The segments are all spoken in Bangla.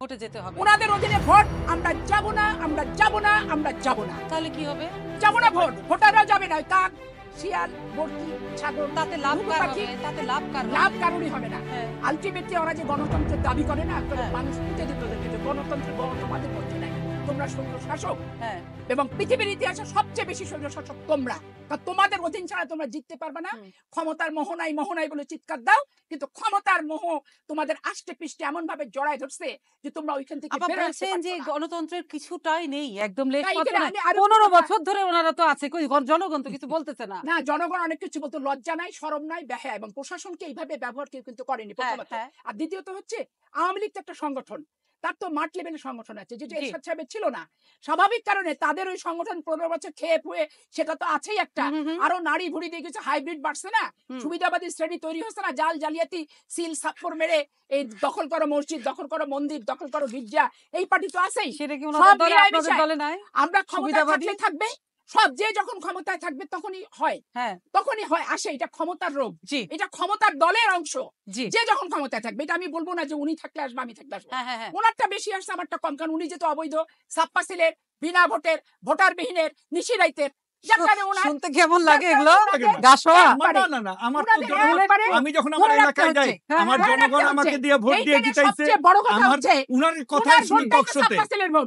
ভোটে যেতে হবে। ওনাদের অধীনে ভোট আমরা যাব না, আমরা যাব না, আমরা যাব না। তাহলে কি হবে? যাব না ভোট, ভোটাররা যাবে না। কাক, শিয়াল, বর্তি, ছাগল, তাতে লাভ কার হবে? তাতে লাভ কার হবে? লাভ কারণই হবে না। হ্যাঁ। আলটিমেটলি ওরা যে গণতন্ত্রের দাবি করে না, হ্যাঁ। মানুষ পুঁতে দিত যে গণতন্ত্রের বড় তোমাদের মধ্যে নাই, তোমরা স্বৈর শাসক। হ্যাঁ। এবং পৃথিবীর ইতিহাসে সবচেয়ে বেশি স্বৈর শাসক তোমরা, কারণ তোমাদের অধীন ছাড়া তোমরা জিততে পারবে না। ক্ষমতার মোহ নাই, মোহ নাই বলে চিৎকার দাও, কিন্তু ক্ষমতার মোহ তোমাদের আষ্টে পৃষ্ঠে এমন ভাবে জড়ায় ধরছে যে তোমরা ওইখান থেকে আবার বের হতে বলছেন যে পারছো না। গণতন্ত্রের কিছুটাই নেই, একদম লেশ তাই মাত্র এখানে নাই। আমি আরো 15 কথা- বছর ধরে ওনারা তো আছে, কই জনগণ তো কিছু বলতেছে না। না, জনগণ অনেক কিছু বলতো, লজ্জা নাই, শরম নাই, বেহায়া, এবং প্রশাসনকে এইভাবে ব্যবহার কেউ কিন্তু করেনি প্রথমত। হ্যাঁ। আর দ্বিতীয়ত হচ্ছে আওয়ামী লীগ তো একটা সংগঠন, তার তো মাঠ লেভেলের সংগঠন আছে, যেটা জি। এরশাদ সাহেবের ছিল না। স্বাভাবিক কারণে তাদের ওই সংগঠন 15 বছর খেয়ে পুয়ে সেটা তো আছেই একটা। আরো নারী ভুড়ি দিয়ে কিছু হাইব্রিড বাড়ছে না, সুবিধাবাদী শ্রেণী তৈরি হচ্ছে না, জাল জালিয়াতি সিল সাপ্পর মেরে এই দখল করো মসজিদ, দখল করো মন্দির, দখল করো গির্জা, এই পার্টি তো আছেই। সেটা কি সব ওনাদের দলে, মিলায় আপনাদের মিশায় দলে নাই? আমরা ক্ষমতায় সুবিধাবাদী? থাকলে থাকবে, সব যে যখন ক্ষমতায় থাকবে তখনই হয়, হ্যাঁ। তখনই হয় আসে। এটা ক্ষমতার রোগ, জি। এটা ক্ষমতার দলের অংশ। জি। যে যখন ক্ষমতায় থাকবে, এটা আমি বলবো না যে উনি থাকলে আসবে আমি থাকলে আসবো। হ্যাঁ। ওনারটা বেশি আসছে, আমারটা কম, কারণ উনি যেহেতু অবৈধ ছাপ্পা ছিলেন, বিনা ভোটের, ভোটার বিহীনের, নিশিরাইতের, শুনতে কেমন লাগে এগুলো? গাসোয়া? না, আমার তো আমি যখন আমার এলাকায় যাই, আমার জনগণ আমাকে দিয়ে ভোট দিয়ে জিতাইছে, আমার উনার কথাই শুনি টকশোতে।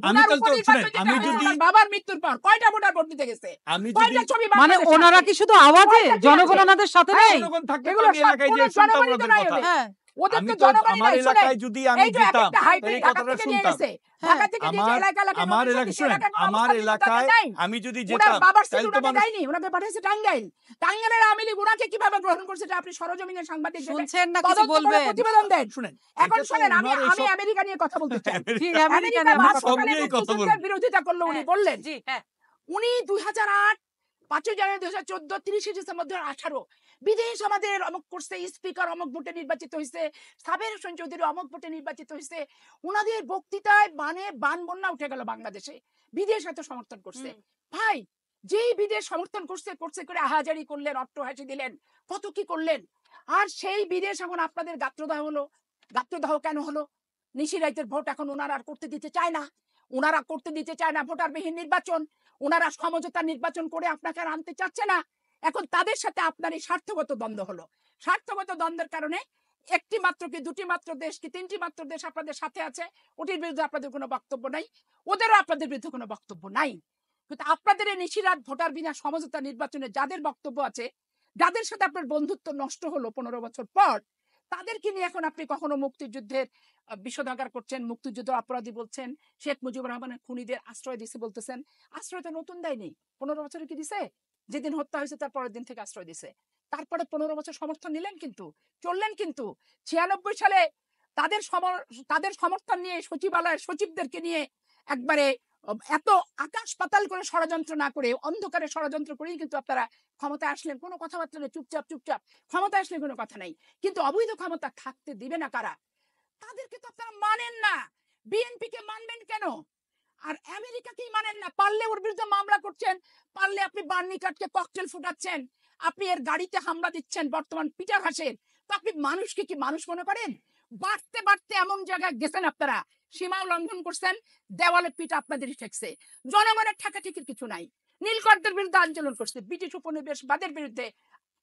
আমি তো শুনেন, আমি যদি বাবার মৃত্যুর পর কয়টা ভোটার ভোট দিতে গেছে, আমি কয়টা যদি ছবি মানে বাংলাদেশে ওনারা আছে? কি শুধু আওয়াজে, কয়টা কি জনগণ আছে? ওনাদের সাথে নেই? জনগণ থাকলে তো এগুলো আমি সব এলাকায় কোনো যাই শুনতাম জনগণই তো ওনাদের নাই কথা। ওদের। হ্যাঁ। ওদের আমি তো তো জনগণই আমার নাই। এলাকায় শোনেন, যদি আমি এই যে যেতাম একটা হাইব্রিড এই ঢাকা কথাটা থেকে নিয়ে শুনতাম। গেছে, ঢাকা থেকে নিয়ে যে এলাকা এলাকায় আমার নতুন এলাকায় সদস্য শুনেন, এলাকার কোনো আমার অবস্থান কিন্তু এলাকায় তাদের নাই। আমি যদি ওনার যেতাম বাবার সিট তাহলে তো ওনাকে মানুষ দেয়নি, ওনাকে পাঠিয়েছে টাঙ্গাইল। টাঙ্গাইলের আওয়ামী লীগ ওনাকে কিভাবে গ্রহণ করছে এটা আপনি সরজমিনের সাংবাদিক হিসেবে শুনছেন না, কিছু তদন্ত করে বলবেন? প্রতিবেদন দেন। শুনেন, এখন এটা তো শোনেন, আমি ওনার আমি এইসব- আমেরিকা নিয়ে কথা বলতে চাই। ঠিক, আমেরিকা আমেরিকা নিয়ে আমরা কথা সব বলবো। নিয়েই কথা বলবো। মুক্তিযুদ্ধের বিরোধিতা করলো, উনি বললেন জি, হ্যাঁ। উনি 2008 5ই জানুয়ারি 2014 30 ডিসেম্বর 2018 বিদেশ আমাদের অমুক করছে, স্পিকার অমুক ভোটে নির্বাচিত হয়েছে, সাবের হোসেন চৌধুরী অমুক ভোটে নির্বাচিত হয়েছে। ওনাদের বক্তৃতায় মানে বান বন্যা উঠে গেল বাংলাদেশে, বিদেশ এত সমর্থন করছে। ভাই, যেই বিদেশ সমর্থন করছে করছে করে আহাজারি করলেন, অট্টহাসি দিলেন, কত কি করলেন, আর সেই বিদেশ এখন আপনাদের গাত্রদাহ হলো। গাত্রদাহ কেন হলো? নিশিরাইতের ভোট এখন ওনারা আর করতে দিতে চায় না, ওনারা করতে দিতে চায় না ভোটারবিহীন নির্বাচন, ওনারা সমঝোতা নির্বাচন করে আপনাকে আর আনতে চাচ্ছে না। এখন তাদের সাথে আপনার এই স্বার্থগত দ্বন্দ্ব হলো। স্বার্থগত দ্বন্দ্বের কারণে একটি মাত্র কি দুটি মাত্র দেশ কি তিনটি মাত্র দেশ আপনাদের সাথে আছে, ওটির বিরুদ্ধে আপনাদের কোনো বক্তব্য নাই, ওদেরও আপনাদের বিরুদ্ধে কোনো বক্তব্য নাই। কিন্তু আপনাদের এই নিশিরাত ভোটার বিনা সমঝোতা নির্বাচনে যাদের বক্তব্য আছে, যাদের সাথে আপনার বন্ধুত্ব নষ্ট হলো 15 বছর পর, তাদেরকে নিয়ে এখন আপনি কখনো মুক্তিযুদ্ধের বিষোদাগার করছেন, মুক্তিযুদ্ধ অপরাধী বলছেন, শেখ মুজিবুর রহমানের খুনিদের আশ্রয় দিছে বলতেছেন। আশ্রয় তো নতুন দেয়নি, 15 বছরে কি দিছে? যেদিন হত্যা হয়েছে তার পরের দিন থেকে আশ্রয় দিছে। তারপরে 15 বছর সমর্থন নিলেন, কিন্তু চললেন কিন্তু 96 সালে তাদের সমর্থন নিয়ে সচিবালয়ের সচিবদেরকে নিয়ে একবারে এত আকাশ পাতাল করে ষড়যন্ত্র না করে, অন্ধকারে ষড়যন্ত্র করেই কিন্তু আপনারা ক্ষমতায় আসলেন। কোনো কথাবার্তা নেই, চুপচাপ চুপচাপ ক্ষমতায় আসলে কোনো কথা নাই। কিন্তু অবৈধ ক্ষমতা থাকতে দিবে না কারা? তাদেরকে তো আপনারা মানেন না। বিএনপি কে মানবেন কেন? আর আমেরিকাকেই মানেন না। পারলে ওর বিরুদ্ধে মামলা করছেন, পারলে আপনি বার্নিকাটকে ককটেল ফুটাচ্ছেন, আপনি এর গাড়িতে হামলা দিচ্ছেন বর্তমান পিটার হাসের। তো আপনি মানুষকে কি মানুষ মনে করেন? বাড়তে বাড়তে এমন জায়গায় গেছেন আপনারা, সীমাও লঙ্ঘন করছেন, দেওয়ালে পিঠ আপনাদেরই ঠেকছে। জনগণের ঠেকাঠেকির কিছু নাই। নীলকরদের বিরুদ্ধে আন্দোলন করছে, ব্রিটিশ উপনিবেশবাদের বিরুদ্ধে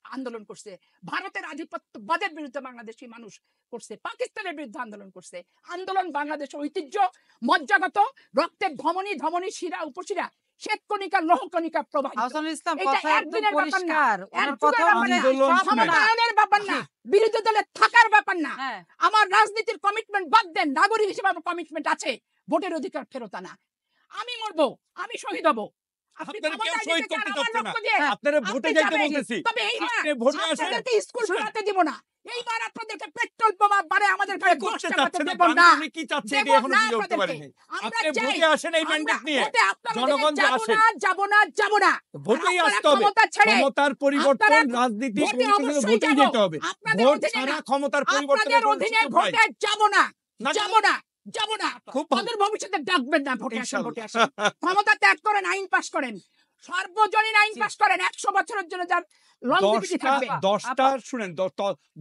আন্দোলন করছে, ভারতের আধিপত্যবাদের বিরুদ্ধে বাংলাদেশি মানুষ করছে, পাকিস্তানের বিরুদ্ধে আন্দোলন করছে। আন্দোলন বাংলাদেশের ঐতিহ্য, মজ্জাগত, রক্তের ধমনী ধমনী শিরা উপশিরা শ্বেতকণিকা লৌহকণিকা প্রবাহিত। আহসানুল ইসলাম এটা কথা একদম একদিনের ব্যাপার না, পরিষ্কার, ওনার এক কথা যুগের ব্যাপার না, আন্দোলন ক্ষমতায়নের ব্যাপার না, বিরোধী দলে থাকার ব্যাপার না। হ্যাঁ। আমার রাজনীতির কমিটমেন্ট বাদ দেন, নাগরিক হিসেবে আমার কমিটমেন্ট আছে, ভোটের অধিকার ফেরত আনা। আমি মরবো, আমি শহীদ হব, আপনি আপনারা কেউ ক্ষমতায় শহীদ যেতে চান করতে আমার চাচ্ছে না। রক্ত দিয়ে, আপনারা ভোটে আপনি যাইতে যাবেন। বলতেছি। তবে এইবার আপনি ভোটে আসেন। আপনাদেরকে স্কুল শোনাতে দিব না, এইবার আপনাদেরকে পেট্রোল বোমা বারে আমাদের কি গায়ে করতে ঘুষ চাপাতে চাচ্ছেন দেব আপনি? না। উনি কি চাচ্ছে দেব এটা এখনো না বুঝে উঠতে আপনাদেরকে। পারিনি। আমরা আপনি চাই, ভোটে আসেন এই আমরা ম্যান্ডেট নিয়ে। ভোটে আপনাদের জনগণ দিকে যাব আসেন। না, যাব না, যাব না। ভোটেই আর আসতে আপনারা হবে। ক্ষমতা ছেড়ে ক্ষমতার পরিবর্তন আপনারা রাজনীতি ভোটে করতে গেলে অবশ্যই ভোটেই যাব। যেতে হবে। আপনাদের ভোট অধীনে ছাড়া না, ক্ষমতার পরিবর্তনের আপনাদের কোনো অধীনে সুযোগ নাই। ভোটে যাব না, না, যাব না, যাব না। খুব ভালো। তাদের ভবিষ্যতে ডাকবেন না, ভোটে আসেন, ভোটে আসেন। ইনশাআল্লাহ। ক্ষমতা ত্যাগ করেন, আইন পাস করেন, সর্বজনীন আইন জি। পাস করেন 100 বছরের জন্য যার লংজিভিটি থাকবে। 10টা শুনেন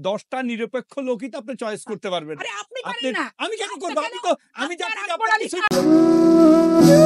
10টা নিরপেক্ষ লোকই তো আপনি চয়েস করতে পারবেন। আরে আপনি আপনি পারেন না। আমি কেন আপনি করব? কেন? আমি আপনার জানি যে আকবর আপনার আলী কিছু খান